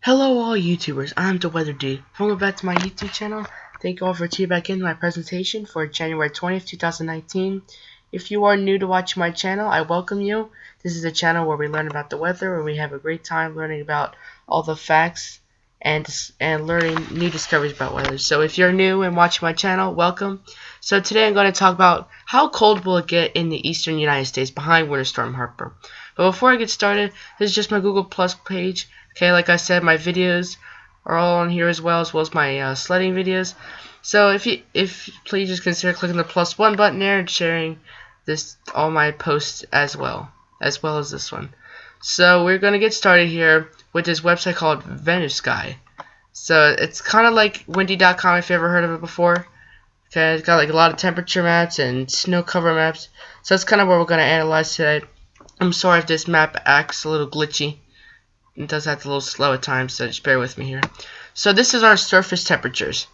Hello all YouTubers, I'm the Weather Dude. Welcome back to my YouTube channel. Thank you all for tuning back into my presentation for January 20th, 2019. If you are new to watching my channel, I welcome you. This is a channel where we learn about the weather, where we have a great time learning about all the facts and learning new discoveries about weather. So if you're new and watching my channel, welcome. So today I'm going to talk about how cold will it get in the eastern United States behind Winter Storm Harper. But before I get started, this is just my Google Plus page. Okay, like I said, my videos are all on here as well as my sledding videos. So if please just consider clicking the +1 button there and sharing all my posts as well as this one. So we're gonna get started here with this website called Venusky. So it's kind of like windy.com if you ever heard of it before. Okay, it's got like a lot of temperature maps and snow cover maps. So that's kind of what we're gonna analyze today. I'm sorry if this map acts a little glitchy. It does act a little slow at times, so just bear with me here. So this is our surface temperatures,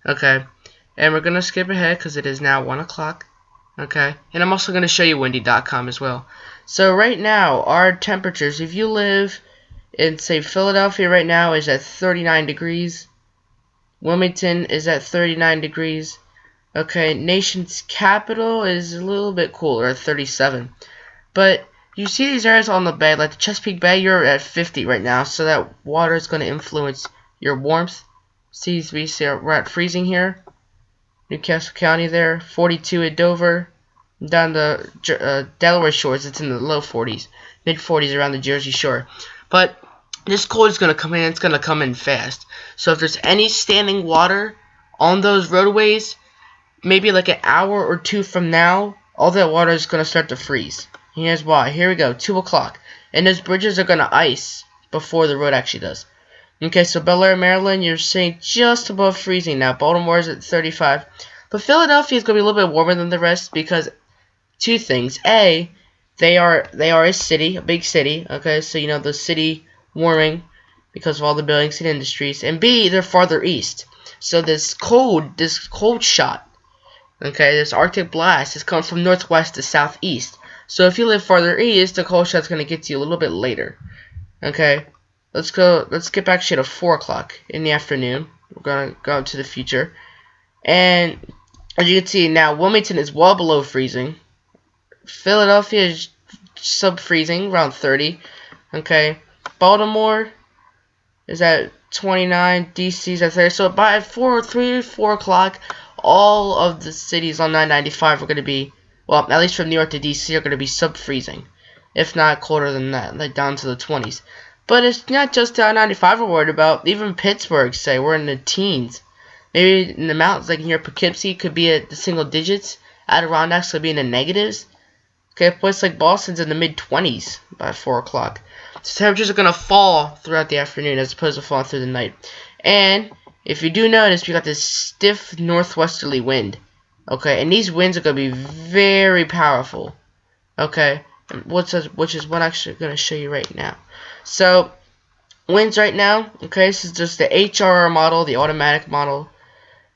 okay? And we're going to skip ahead because it is now 1 o'clock, okay? And I'm also going to show you windy.com as well. So right now, our temperatures, if you live in, say, Philadelphia right now, is at 39 degrees. Wilmington is at 39 degrees. Okay, nation's capital is a little bit cooler at 37. But you see these areas on the bay, like the Chesapeake Bay, you're at 50 right now, so that water is going to influence your warmth. See, we're at freezing here. Newcastle County there, 42 at Dover. Down the Delaware shores, it's in the low 40s, mid 40s around the Jersey Shore. But this cold is going to come in, it's going to come in fast. So if there's any standing water on those roadways, maybe like an hour or two from now, all that water is going to start to freeze. Here's why. Here we go, 2 o'clock. And those bridges are going to ice before the road actually does. Okay, so Bel Air, Maryland, you're seeing just above freezing now. Baltimore is at 35. But Philadelphia is going to be a little bit warmer than the rest because two things. A, they are a city, a big city. Okay, so you know the city warming because of all the buildings and industries. And B, they're farther east. So this cold shot, okay, this Arctic blast is coming from northwest to southeast. So if you live farther east, the cold shot's going to get to you a little bit later. Okay, let's get back to 4 o'clock in the afternoon. We're going to go into the future. And as you can see now, Wilmington is well below freezing. Philadelphia is sub-freezing, around 30. Okay, Baltimore is at 29. DC is at 30. So by 4 o'clock, all of the cities on 995 are going to be, well, at least from New York to D.C. are going to be sub-freezing, if not colder than that, like down to the 20s. But it's not just down 95 we're worried about. Even Pittsburgh, say, we're in the teens. Maybe in the mountains, like near Poughkeepsie, could be at the single digits. Adirondacks could be in the negatives. Okay, a place like Boston's in the mid-20s by 4 o'clock. So temperatures are going to fall throughout the afternoon as opposed to falling through the night. And if you do notice, we got this stiff northwesterly wind. Okay, and these winds are going to be very powerful. Okay, which is what I'm actually going to show you right now. So, winds right now, okay, this is just the HRR model, the automatic model.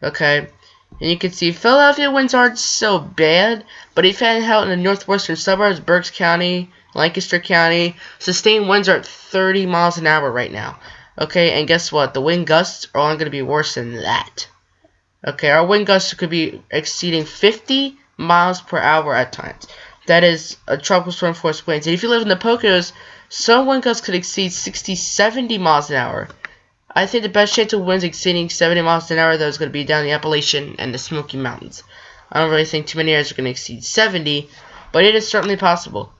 Okay, and you can see Philadelphia winds aren't so bad, but if you head out in the northwestern suburbs, Berks County, Lancaster County, sustained winds are at 30 miles an hour right now. Okay, and guess what? The wind gusts are only going to be worse than that. Okay, our wind gusts could be exceeding 50 miles per hour at times. That is a tropical storm force winds. And if you live in the Poconos, some wind gusts could exceed 60, 70 miles an hour. I think the best chance of winds exceeding 70 miles an hour, though, is going to be down the Appalachian and the Smoky Mountains. I don't really think too many areas are going to exceed 70, but it is certainly possible.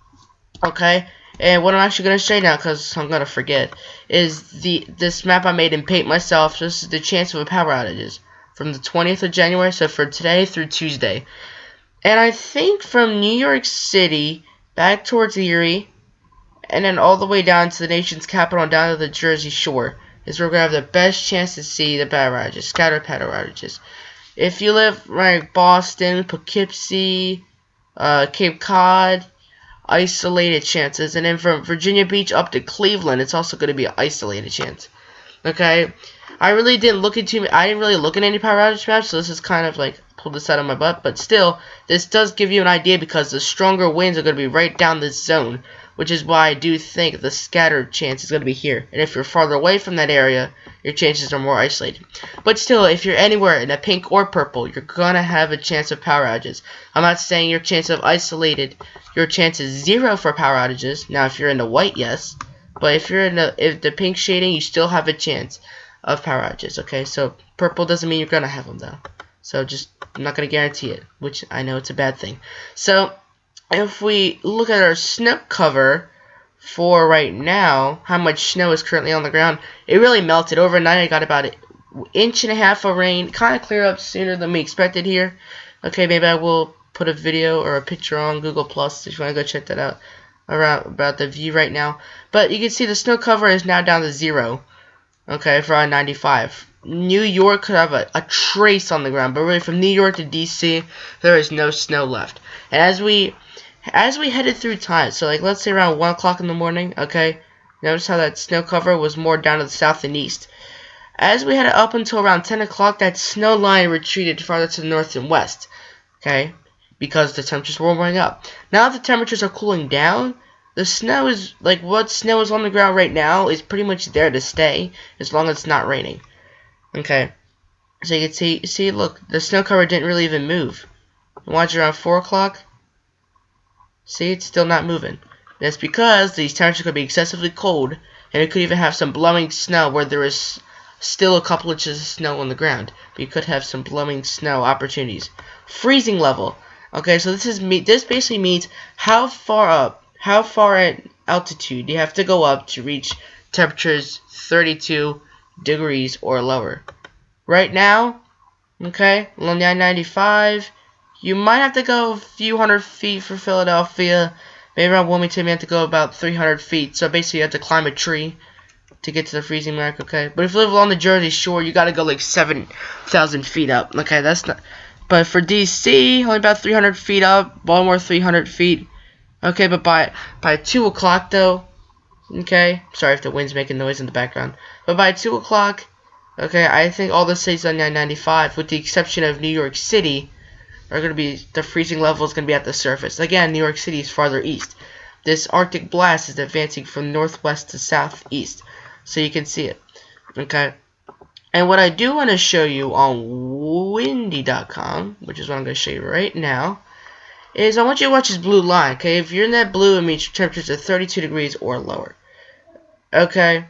Okay, and what I'm actually going to show you now, because I'm going to forget, is this map I made in Paint myself. This is the chance of power outages from the 20th of January, so for today through Tuesday. And I think from New York City back towards Erie, and then all the way down to the nation's capital and down to the Jersey Shore is where we're going to have the best chance to see the power outages, scattered power outages. If you live like Boston, Poughkeepsie, Cape Cod, isolated chances. And then from Virginia Beach up to Cleveland, it's also going to be an isolated chance. Okay, I really didn't look into. I didn't really look at any power outage maps, so this is kind of like pulled this out of my butt. But still, this does give you an idea because the stronger winds are going to be right down this zone which is why I do think the scattered chance is going to be here. And if you're farther away from that area, your chances are more isolated. But still, if you're anywhere in a pink or purple, you're going to have a chance of power outages. I'm not saying your chance of isolated, your chance is 0 for power outages. Now, if you're in the white, yes. But if you're in the pink shading, you still have a chance of power outages. Okay, so purple doesn't mean you're going to have them, though. So I'm not going to guarantee it, which I know it's a bad thing. So if we look at our snow cover for right now, how much snow is currently on the ground, it really melted. Overnight, I got about 1.5 inches of rain. Kind of clear up sooner than we expected here. Okay, maybe I will put a video or a picture on Google Plus if you want to go check that out about the view right now. But you can see the snow cover is now down to 0. Okay, for I-95. New York could have a trace on the ground, but really from New York to DC, there is no snow left. And as we headed through time, so like let's say around 1 o'clock in the morning, okay, notice how that snow cover was more down to the south and east. As we headed up until around 10 o'clock, that snow line retreated farther to the north and west, okay, because the temperatures were warming up. Now that the temperatures are cooling down, the snow is, like what snow is on the ground right now is pretty much there to stay as long as it's not raining. Okay, so you can see, look, the snow cover didn't really even move. Watch around 4 o'clock. See, it's still not moving. That's because these temperatures could be excessively cold, and it could even have some blowing snow where there is still a couple inches of snow on the ground. But you could have some blowing snow opportunities. Freezing level. Okay, so this basically means how far at altitude you have to go up to reach temperatures 32 degrees or lower. Right now, okay, along the I-95, you might have to go a few hundred feet for Philadelphia. Maybe around Wilmington, you have to go about 300 feet. So basically, you have to climb a tree to get to the freezing mark, okay? But if you live along the Jersey Shore, you got to go like 7,000 feet up. Okay, that's not... But for DC, only about 300 feet up. Baltimore, 300 feet. Okay, but by 2 o'clock, though... Okay, sorry if the wind's making noise in the background. But by 2 o'clock, okay, I think all the cities on the I-95, with the exception of New York City, are going to be, the freezing level is going to be at the surface. Again, New York City is farther east. This Arctic blast is advancing from northwest to southeast, so you can see it. Okay, and what I do want to show you on windy.com, which is what I'm going to show you right now, is I want you to watch this blue line. Okay, if you're in that blue, it means your temperatures are 32 degrees or lower. Okay,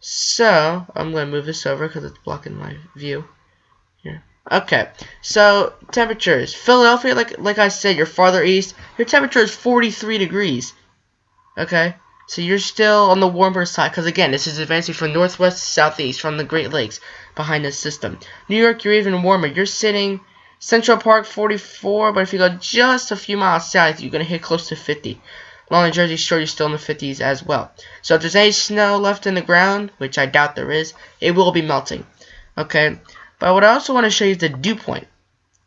so I'm going to move this over because it's blocking my view here. Okay, so temperatures. Philadelphia, like I said, you're farther east. Your temperature is 43 degrees. Okay, so you're still on the warmer side because, again, this is advancing from northwest to southeast from the Great Lakes behind this system. New York, you're even warmer. You're sitting Central Park, 44, but if you go just a few miles south, you're going to hit close to 50. Along the Jersey Shore, you're still in the 50s as well. So if there's any snow left in the ground, which I doubt there is, it will be melting. Okay, but what I also want to show you is the dew point.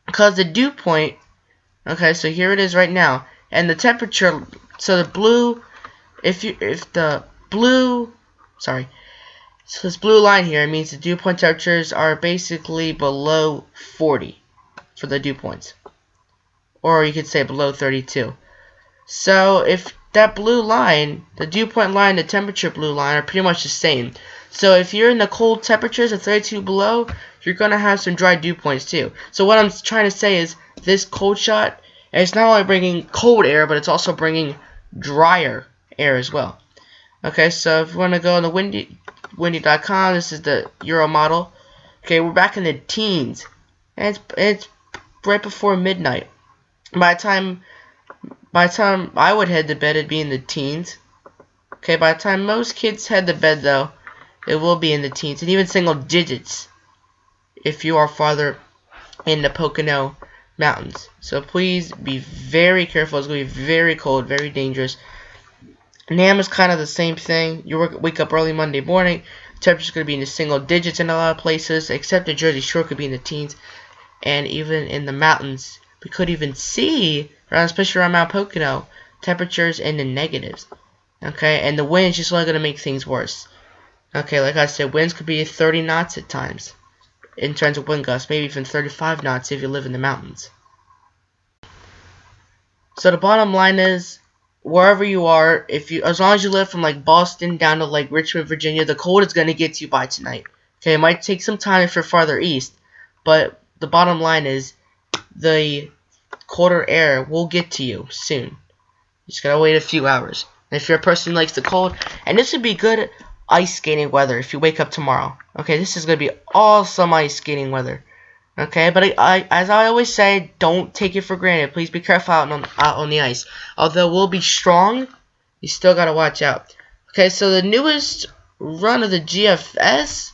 Because the dew point, okay, so here it is right now, and the temperature, so the blue, so this blue line here means the dew point temperatures are basically below 40 for the dew points. Or you could say below 32. So if that blue line, the dew point line, the temperature blue line are pretty much the same. So if you're in the cold temperatures of 32 below, you're going to have some dry dew points too. So what I'm trying to say is this cold shot, it's not only bringing cold air, but it's also bringing drier air as well. Okay, so if you want to go on the windy.com, this is the Euro model. Okay, we're back in the teens. And it's right before midnight. By the time I would head to bed, it'd be in the teens. Okay, by the time most kids head to bed, though, it will be in the teens, and even single digits if you are farther in the Pocono Mountains. So please be very careful. It's going to be very cold, very dangerous. NAM is kind of the same thing. You wake up early Monday morning, temperature's going to be in the single digits in a lot of places, except the Jersey Shore could be in the teens, and even in the mountains. We could even see, especially around Mount Pocono, temperatures in the negatives. Okay, and the wind's just only going to make things worse. Okay, like I said, winds could be 30 knots at times in terms of wind gusts, maybe even 35 knots if you live in the mountains. So the bottom line is, wherever you are, as long as you live from like Boston down to like Richmond, Virginia, the cold is gonna get to you by tonight. Okay, it might take some time if you're farther east, but the bottom line is the colder air will get to you soon. You just gotta wait a few hours. And if you're a person who likes the cold, and this would be good ice skating weather if you wake up tomorrow. Okay, this is gonna be awesome ice skating weather. Okay, but as I always say, don't take it for granted. Please be careful out on the ice. Although we'll be strong, you still gotta watch out. Okay, so the newest run of the GFS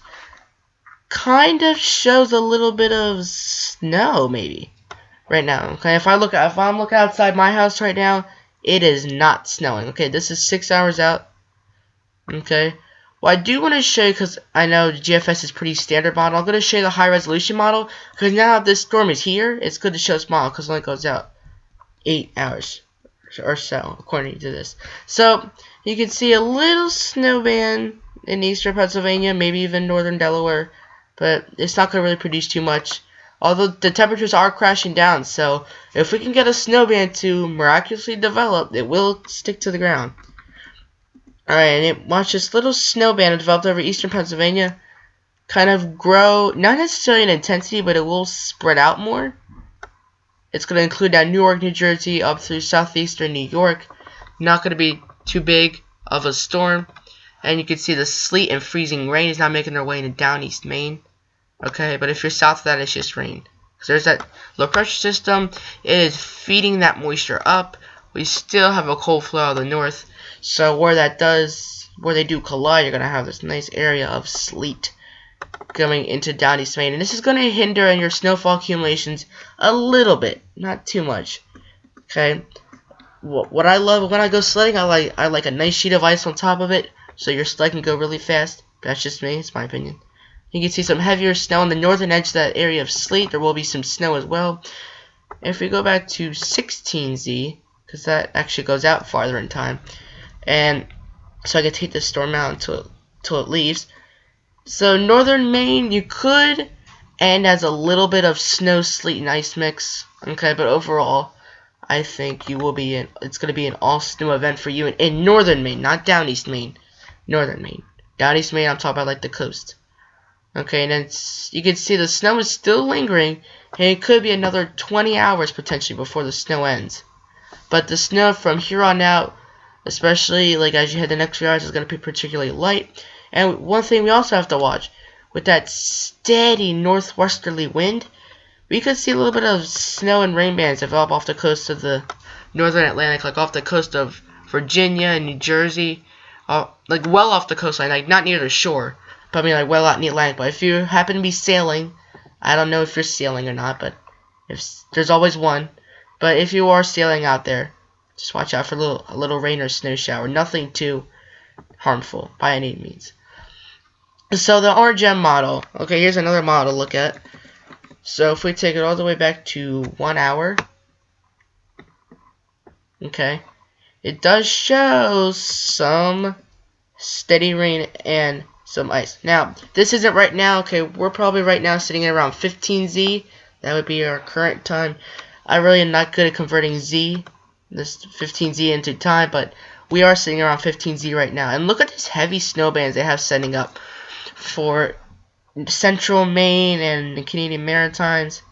kind of shows a little bit of snow, maybe right now. Okay, if I'm looking outside my house right now, it is not snowing. Okay, this is 6 hours out. Okay. Well, I do want to show you, because I know the GFS is pretty standard model. I'm going to show you the high resolution model, because now this storm is here, it's good to show this model, because it only goes out 8 hours or so, according to this. So, you can see a little snow band in eastern Pennsylvania, maybe even northern Delaware, but it's not going to really produce too much. Although the temperatures are crashing down, so if we can get a snow band to miraculously develop, it will stick to the ground. Alright, and watch this little snow band developed over eastern Pennsylvania kind of grow, not necessarily in intensity, but it will spread out more. It's going to include down New York, New Jersey, up through southeastern New York. Not going to be too big of a storm. And you can see the sleet and freezing rain is not making their way into down east Maine. Okay, but if you're south of that, it's just rain. Because there's that low pressure system. It is feeding that moisture up. We still have a cold flow out of the north. So where they do collide, you're going to have this nice area of sleet coming into down east Maine. And this is going to hinder your snowfall accumulations a little bit. Not too much. Okay. What I love when I go sledding, I like a nice sheet of ice on top of it, so your sled can go really fast. That's just me. It's my opinion. You can see some heavier snow on the northern edge of that area of sleet. There will be some snow as well. If we go back to 16Z, because that actually goes out farther in time, and so I can take this storm out until it leaves. So northern Maine, you could end as a little bit of snow, sleet, and ice mix. Okay, but overall, I think you will be it's going to be an all snow event for you in northern Maine, not down east Maine. Northern Maine. Down east Maine, I'm talking about like the coast. Okay, and then you can see the snow is still lingering, and it could be another 20 hours potentially before the snow ends. But the snow from here on out, especially like as you head the next few hours, is going to be particularly light. And one thing we also have to watch, with that steady northwesterly wind, we could see a little bit of snow and rain bands develop off the coast of the northern Atlantic, like off the coast of Virginia and New Jersey, like well off the coastline, like not near the shore, but I mean like well out in the Atlantic. But if you happen to be sailing, I don't know if you're sailing or not, but there's always one. But if you are sailing out there, just watch out for a little rain or snow shower. Nothing too harmful by any means. So the RGM model. Okay, here's another model to look at. So if we take it all the way back to 1 hour, okay, it does show some steady rain and some ice. Now, this isn't right now. Okay, we're probably right now sitting at around 15Z. That would be our current time. I really am not good at converting this 15Z into time, but we are sitting around 15Z right now. And look at these heavy snow bands they have setting up for central Maine and the Canadian Maritimes,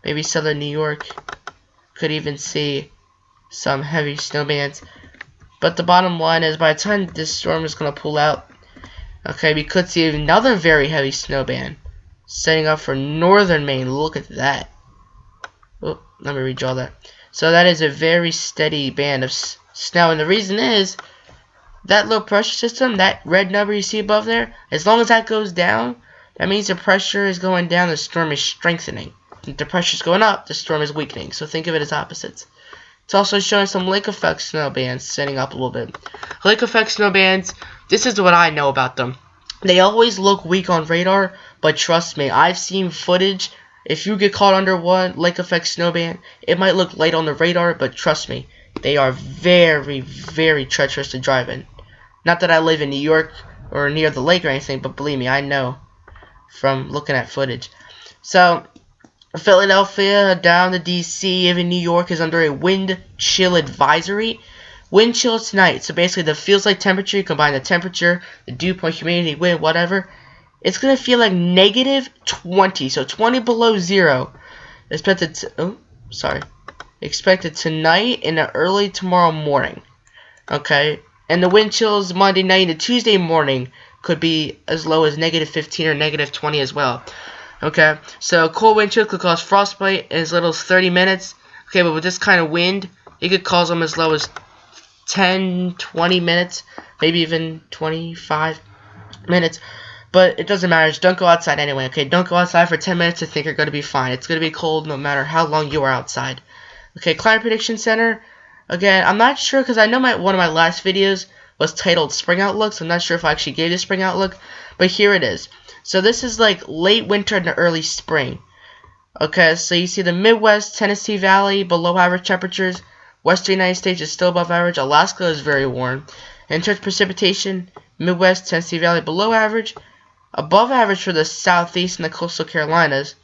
maybe southern New York. Could even see some heavy snow bands. But the bottom line is, by the time this storm is going to pull out, okay, we could see another very heavy snow band setting up for northern Maine. Look at that. Oh, let me redraw that. So that is a very steady band of snow, and the reason is that low pressure system, that red number you see above there, as long as that goes down, that means the pressure is going down, the storm is strengthening. If the pressure is going up, the storm is weakening. So think of it as opposites. It's also showing some lake effect snow bands setting up a little bit. Lake effect snow bands, this is what I know about them. They always look weak on radar, but trust me, I've seen footage. If you get caught under one lake effect snow band, it might look light on the radar, but trust me, they are very, very treacherous to drive in. Not that I live in New York or near the lake or anything, but believe me, I know from looking at footage. So, Philadelphia down to DC, even New York is under a wind chill advisory, Wind chill tonight. So basically the feels like temperature, you combine the temperature, the dew point, humidity, wind, whatever. It's going to feel like negative 20. So 20 below zero. Expected tonight and early tomorrow morning. Okay. And the wind chills Monday night and Tuesday morning could be as low as negative 15 or negative 20 as well. Okay. So cold wind chill could cause frostbite in as little as 30 minutes. Okay, but with this kind of wind, it could cause them as low as 10, 20 minutes, maybe even 25 minutes. But it doesn't matter. Just don't go outside anyway, okay? Don't go outside for 10 minutes and think you're going to be fine. It's going to be cold no matter how long you are outside. Okay, Climate Prediction Center. Again, I'm not sure because I know one of my last videos was titled Spring Outlook, so I'm not sure if I actually gave the Spring Outlook. But here it is. So this is like late winter and early spring. Okay, so you see the Midwest, Tennessee Valley, below average temperatures. Western United States is still above average. Alaska is very warm. In terms of precipitation, Midwest, Tennessee Valley, below average. Above average for the Southeast and the coastal Carolinas.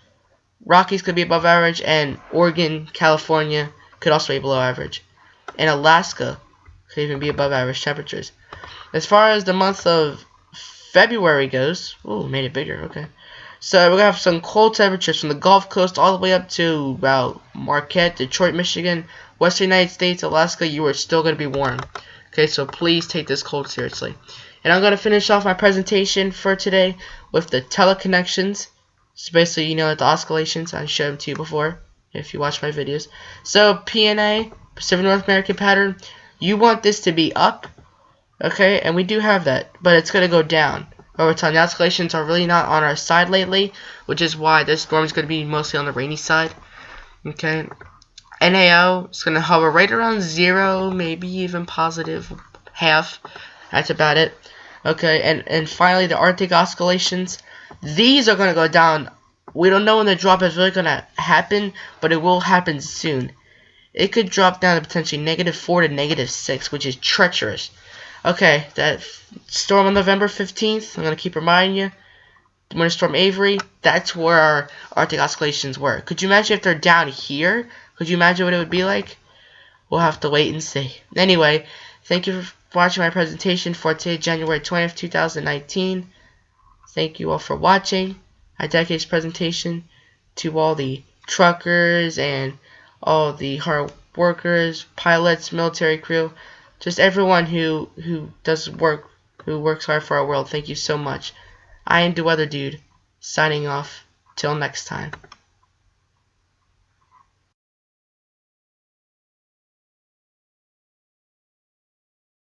Rockies could be above average, and Oregon, California could also be below average. And Alaska could even be above average temperatures. As far as the month of February goes, ooh, made it bigger, okay. So we're going to have some cold temperatures from the Gulf Coast all the way up to about Marquette, Detroit, Michigan, Western United States, Alaska. You are still going to be warm. Okay, so please take this cold seriously. And I'm going to finish off my presentation for today with the teleconnections. So basically, you know, the oscillations. I showed them to you before if you watch my videos. So PNA, Pacific North American pattern, you want this to be up. Okay, and we do have that, but it's going to go down over time. The oscillations are really not on our side lately, which is why this storm is going to be mostly on the rainy side. Okay, NAO is going to hover right around 0, maybe even positive half. That's about it. Okay, and finally the Arctic oscillations. These are going to go down. We don't know when the drop is really going to happen, but it will happen soon. It could drop down to potentially -4 to -6, which is treacherous. Okay, that storm on November 15th, I'm going to keep reminding you, Winter Storm Avery, that's where our Arctic oscillations were. Could you imagine if they're down here? Could you imagine what it would be like? We'll have to wait and see. Anyway, thank you for watching my presentation for today, January 20th, 2019. Thank you all for watching. I dedicate this presentation to all the truckers and all the hard workers, pilots, military crew, just everyone who works hard for our world. Thank you so much. I am the Weather Dude, signing off. Till next time.